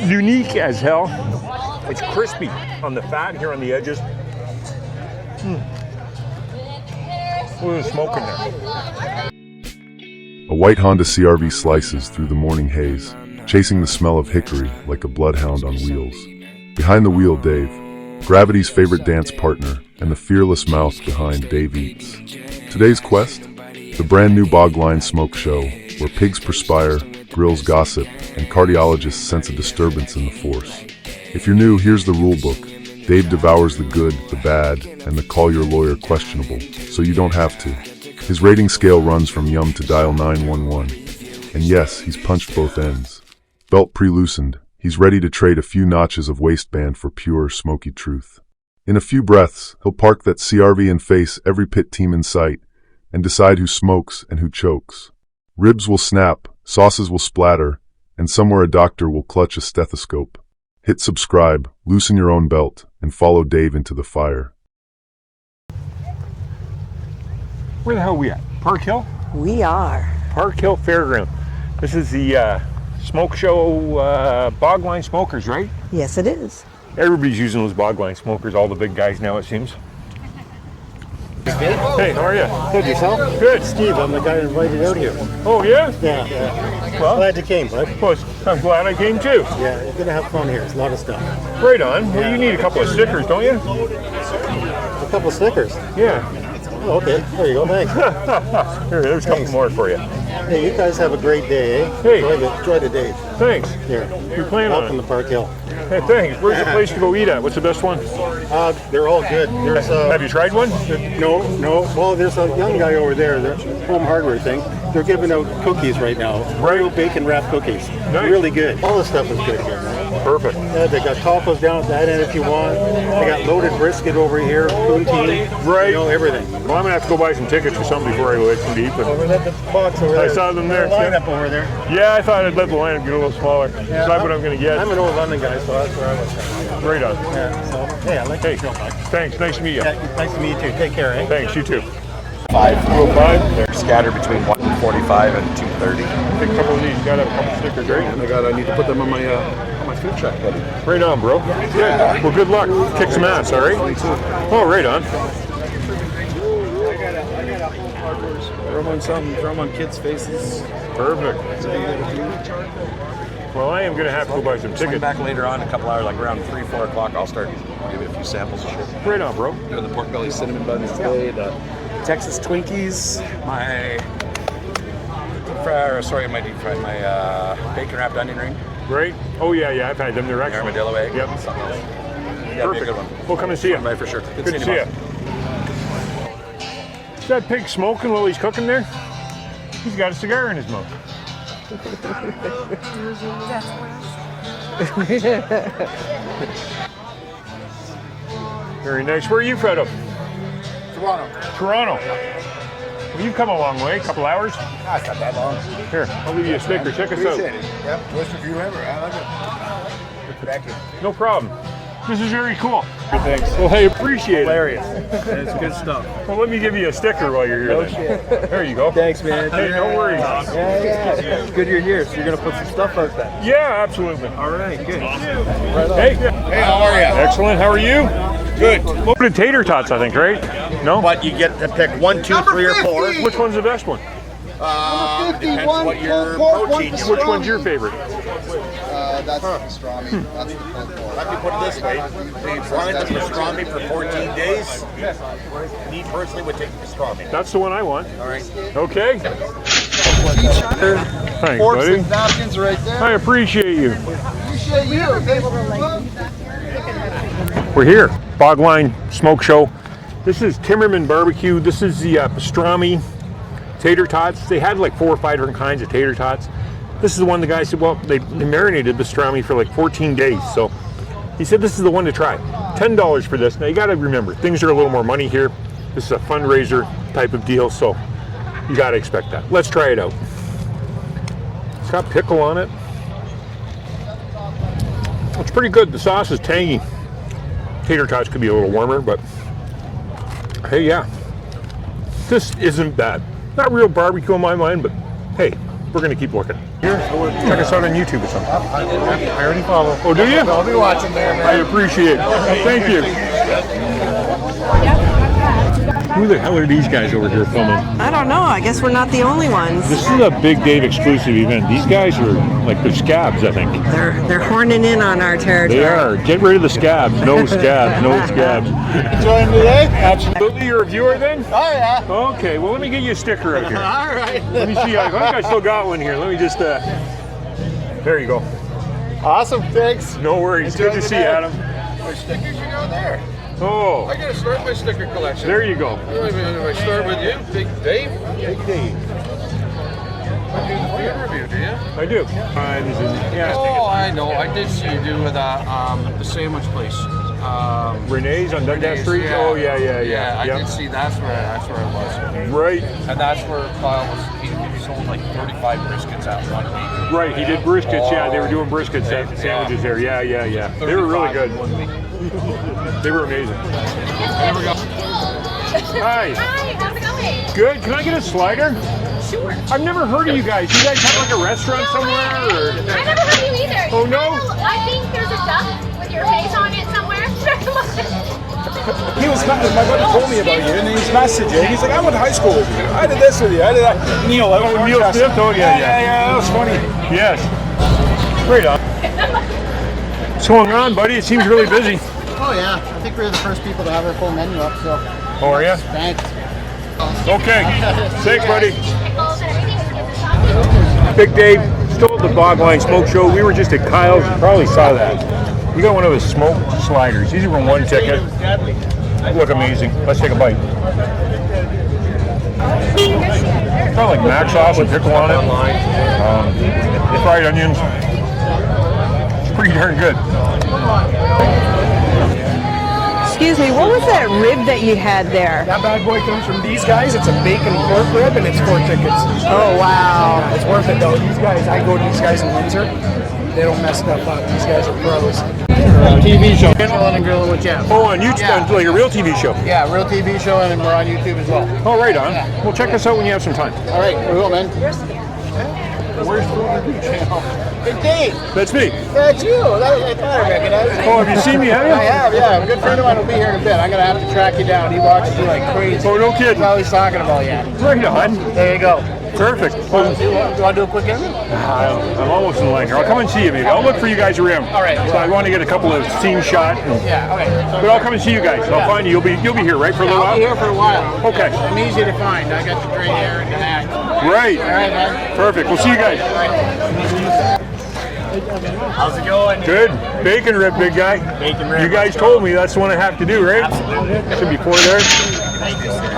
unique as hell. It's crispy on the fat here on the edges. Look at the smoke in there. A white Honda CR-V slices through the morning haze, chasing the smell of hickory like a bloodhound on wheels. Behind the wheel, Dave, gravity's favorite dance partner and the fearless mouth behind Dave Eats. Today's quest? The brand new BogLine Smoke Show, where pigs perspire, grills gossip, and cardiologists sense a disturbance in the force. If you're new, here's the rule book. Dave devours the good, the bad, and the call your lawyer questionable, so you don't have to. His rating scale runs from yum to dial 911. And yes, he's punched both ends. Belt pre-loosened, he's ready to trade a few notches of waistband for pure, smoky truth. In a few breaths, he'll park that CR-V and face every pit team in sight, and decide who smokes and who chokes. Ribs will snap, sauces will splatter, and somewhere a doctor will clutch a stethoscope. Hit subscribe, loosen your own belt, and follow Dave into the fire. Where the hell are we at? Park Hill? We are. Park Hill Fairground. This is the smoke show, BogLine smokers, right? Yes, it is. Everybody's using those BogLine smokers, all the big guys now, it seems. Hey, how are you? Good, yourself? Good. Steve, I'm the guy who invited you out here. Oh, yeah? Yeah. Well, Glad you came, bud. well, I'm glad I came too. Yeah, you're gonna have fun here. It's a lot of stuff. Right on. Well, you need a couple of stickers, don't you? A couple of stickers. Yeah. Oh, okay, there you go, thanks. Here, there's a couple more for you. Hey, you guys have a great day, eh? Hey. Enjoy the day. Thanks. Here. You're playing on Welcome it. to Park Hill. Hey, thanks. Where's the place to go eat at? What's the best one? They're all good. There's Have you tried one? no. Well, there's a young guy over there, the home hardware thing. They're giving out cookies right now. Real bacon wrapped cookies. Nice. Really good. All the stuff is good here, man. Perfect. Yeah, they got tacos down at that end if you want. They got loaded brisket over here, poutine. Right. You know, everything. Well, I'm gonna have to go buy some tickets for something before I go get some to eat. But Over that box over there. I saw them there. Line up over there. yeah, I thought I'd let the line get a little smaller. Decide what I'm gonna get. I'm an old London guy, so that's where I was. Right on. Yeah, so, hey, I like Hey, the show, bud. thanks. Nice to meet you. Yeah, nice to meet you too. Take care, eh? Thanks. You too. 5:05. They're scattered between 1:45 and 2:30. Take a couple of these. You gotta have a couple stickers, right? I need to put them on my food truck, buddy. Right on, bro. Good. Well, good luck. Kick some ass, all right? Oh, right on. Throw them on something. Throw them on kids' faces. Perfect. Well, I am going to have to go buy some Swing tickets. back later on, a couple hours, like around 3, 4 o'clock. I'll start giving a few samples of shit. Right on, bro. Doing the pork belly cinnamon buns today. The Texas Twinkies. My bacon wrapped onion ring. Right? Oh, yeah. I've had them. They're excellent. Armadillo egg. Yep. Something else. Yeah, be a Perfect. good one. We'll come and see you. Right, for sure. Good to see you. Is that pig smoking while he's cooking there? He's got a cigar in his mouth. Very nice. Where are you, Fredo? Toronto. Well, you've come a long way. A couple hours. That's not that long. Here, I'll leave you a sticker. Check us out. Appreciate it. Yep. Wish if you ever. I like it. Thank you. No problem. This is very cool. Good, thanks. Well, I appreciate it. Hilarious. It's good stuff. Well, let me give you a sticker while you're here. Then. There you go. Thanks, man. Hey, no worries. Yeah. It's good you're here. So you're gonna put some stuff out there. Yeah, absolutely. All right, good. Hey, Hey, how are you? excellent. How are you? Good. Loaded tater tots, I think, right? No? But you get to pick 1, 2, 3, or 4. Which one's the best one? Depends what your protein. Which one's your favorite? That's pastrami. That's the pulled pork. Let me put it this way: if you wanted the pastrami for 14 days, me personally would take pastrami. That's the one I want. All right. Okay. Thanks, Forks buddy. and napkins right there. I appreciate you. Appreciate you. We're here. BogLine Smoke Show. This is Timbermen barbecue. This is the pastrami tater tots. They had like 4 or 5 different kinds of tater tots. This is the one the guy said, well, they marinated pastrami for like 14 days. So he said, this is the one to try. $10 for this. Now you got to remember, things are a little more money here. This is a fundraiser type of deal, so you got to expect that. Let's try it out. It's got pickle on it. It's pretty good. The sauce is tangy. Tater tots could be a little warmer, but hey, yeah. This isn't bad. Not real barbecue in my mind, but hey, We're going to keep looking. Here, check us out on YouTube or something. I already follow. Oh, do you? I'll be watching there, man. I appreciate it. Thank you. Who the hell are these guys over here filming? I don't know. I guess we're not the only ones. This is a Big Dave exclusive event. These guys are like they're scabs, I think. They're horning in on our territory. They are. Get rid of the scabs. No scabs. No scabs. Enjoying today? Absolutely. You're a viewer then? Oh, yeah. Okay. Well, let me get you a sticker out here. All right. Let me see. I think I still got one here. Let me just. There you go. Awesome. Thanks. No worries. Enjoy Good to the see day. you, Adam. My stickers are down there. Oh, I gotta start my sticker collection. there you go. Wait a minute, if I start with you, Big Dave. Big Dave. You do the food review, do you? I do. Yeah. Oh, I know. I did see you do with the sandwich place. Renee's on Dundas Street. Yeah. Oh yeah. I Yep. did see that's where it was. Right. And that's where Kyle was. He sold like 35 briskets at 1 week. Right. He did briskets. Yeah, they were doing briskets sandwiches there. Yeah. They were really good. 1 week. They were amazing. There we go. Hi. Hi, how's it going? Good. Can I get a slider? Sure. I've never heard of you guys. You guys have like a restaurant somewhere? Or? I never heard of you either. Oh, no? I think there's a duck with your face on it somewhere. He was, my buddy told me about you, and he's messaging. He's like, I went to high school with you. I did this with you. I did that. Neil, Neil Smith? Oh, yeah. That was funny. Yes. Right on. What's going on, buddy? It seems really busy. Oh yeah, I think we were the first people to have our full menu up, so Oh, are you? thanks. Okay. Thanks, buddy. Big Dave, still at the BogLine Smoke Show. We were just at Kyle's. You probably saw that. We got one of his smoked sliders. These are from one ticket. Look amazing. Let's take a bite. Got like mac sauce and pickle on it. Fried onions. It's pretty darn good. Excuse me, what was that rib that you had there? That bad boy comes from these guys. It's a bacon pork rib, and it's 4 tickets. Oh, wow. Yeah, it's worth it, though. These guys, I go to these guys in Windsor. They don't mess stuff up. These guys are pros. TV show. Chilling and grilling with Jeff. Oh, on YouTube, like a real TV show. Yeah, real TV show, and we're on YouTube as well. Oh, right on. Well, check us out when you have some time. All right, we will, man. Where's the channel? Big Dave. That's me. That's you. I thought I recognized you. Oh, have you seen me, have you? I have, yeah. A good friend of mine will be here in a bit. I'm going to have to track you down. He watches you like crazy. Oh, no kidding. That's all he's talking about, yeah. Right on. There you go. Perfect. Do you want to do a quick interview? I'm almost in line here. I'll come and see you maybe. I'll look for you guys around. All right. So I want to get a couple of scenes shot. Yeah, okay. But I'll come and see you guys. I'll find you. You'll be here, right, for a little I'll while? be here for a while. Okay. I'm easy to find. I got the gray hair and the hat. Right. All right, man. Perfect. We'll see you guys. How's it going? Good. Bacon rib, big guy. Bacon rib. You guys told me that's the one I have to do, right? Absolutely. Should be 4 there. Thank you, sir.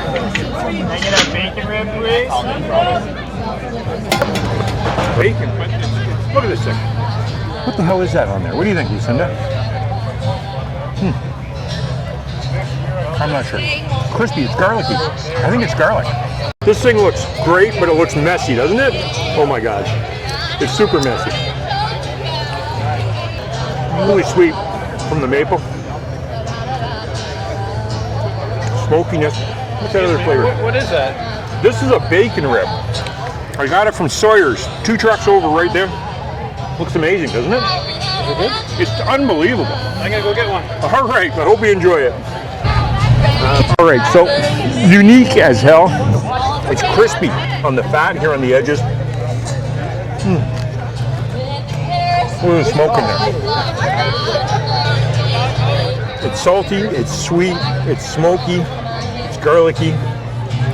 Can I get a bacon rib, please? Bacon. Look at this thing. What the hell is that on there? What do you think, Lucinda? I'm not sure. Crispy. It's garlicky. I think it's garlic. This thing looks great, but it looks messy, doesn't it? Oh my gosh. It's super messy. Really sweet from the maple. Smokiness. What's that other flavor? What is that? This is a bacon rib. I got it from Sawyer's. 2 trucks over right there. Looks amazing, doesn't it? It's unbelievable. I'm gonna go get one. All right, I hope you enjoy it. All right, so unique as hell. It's crispy on the fat here on the edges. Look at the smoke in there. It's salty, it's sweet, it's smoky, it's garlicky.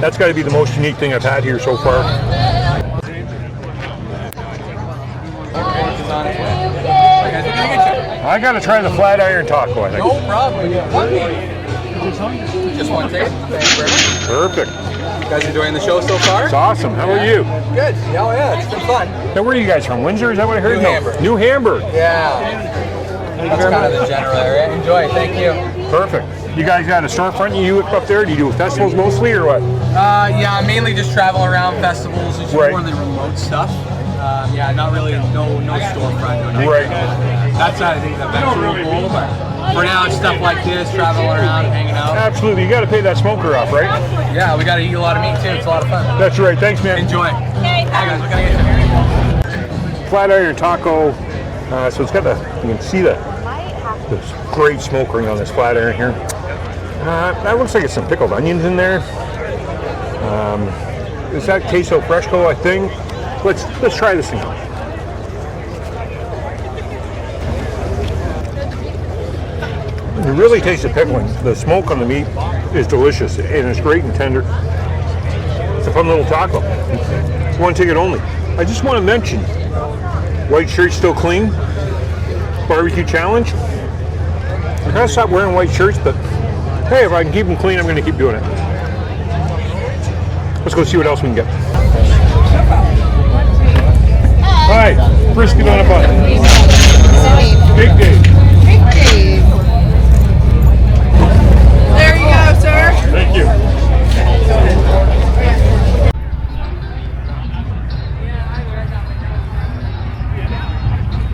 That's got to be the most unique thing I've had here so far. I got to try the flat iron taco, I think. No problem. Just one take. Thanks very much. Perfect. You guys enjoying the show so far? It's awesome. How are you? Good. Yeah, it's been fun. Now, where are you guys from? Windsor? Is that what I heard? New Hamburg. New Hamburg. Yeah. That's kind of the general area. Enjoy. Thank you. Perfect. You guys got a storefront you up there? Do you do festivals mostly or what? Yeah, mainly just travel around festivals. It's Right. more of the remote stuff. Yeah, not really, no storefront. No Right. That's I think the eventual goal, but for now it's stuff like this, traveling around, hanging out. Absolutely. You got to pay that smoker off, right? Yeah, we got to eat a lot of meat too. It's a lot of fun. That's right. Thanks, man. Enjoy. Hi guys, what can I get you? flat iron taco. So it's got you can see this great smoke ring on this flat iron here. That looks like it's some pickled onions in there. Is that queso fresco, I think? Let's try this thing out. You really taste the pickling. The smoke on the meat is delicious, and it's great and tender. It's a fun little taco. One ticket only. I just want to mention, white shirt still clean. Barbecue challenge. I gotta stop wearing white shirts, but hey, if I can keep them clean, I'm going to keep doing it. Let's go see what else we can get. Hi, brisket on a bun. Big Dave. There you go, sir. Thank you.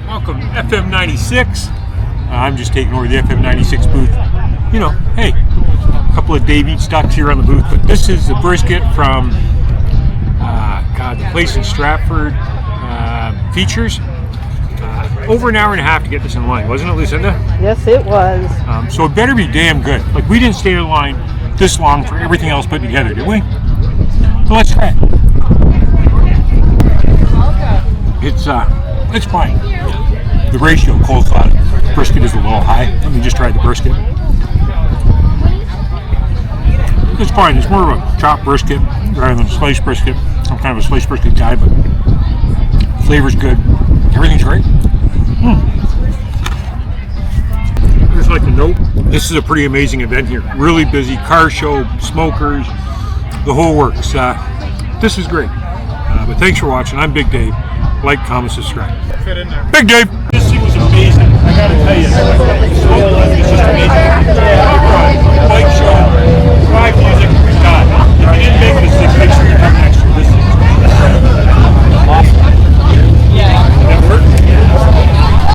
Welcome to FM 96. I'm just taking over the FM 96 booth. You know, hey, a couple of Dave Eats Ducks here on the booth, but this is the brisket from, the place in Stratford, Features. Over an hour and a half to get this in line, wasn't it, Lucinda? Yes, it was. So it better be damn good. Like, we didn't stay in line this long for everything else put together, did we? So let's try it. It's fine. The ratio coleslaw to brisket is a little high. Let me just try the brisket. It's fine. It's more of a chopped brisket rather than a sliced brisket. I'm kind of a sliced brisket guy, but flavor's good. Everything's great. I just like to note, this is a pretty amazing event here. Really busy, car show, smokers, the whole works. This is great. But thanks for watching. I'm Big Dave. Like, comment, subscribe. Big Dave!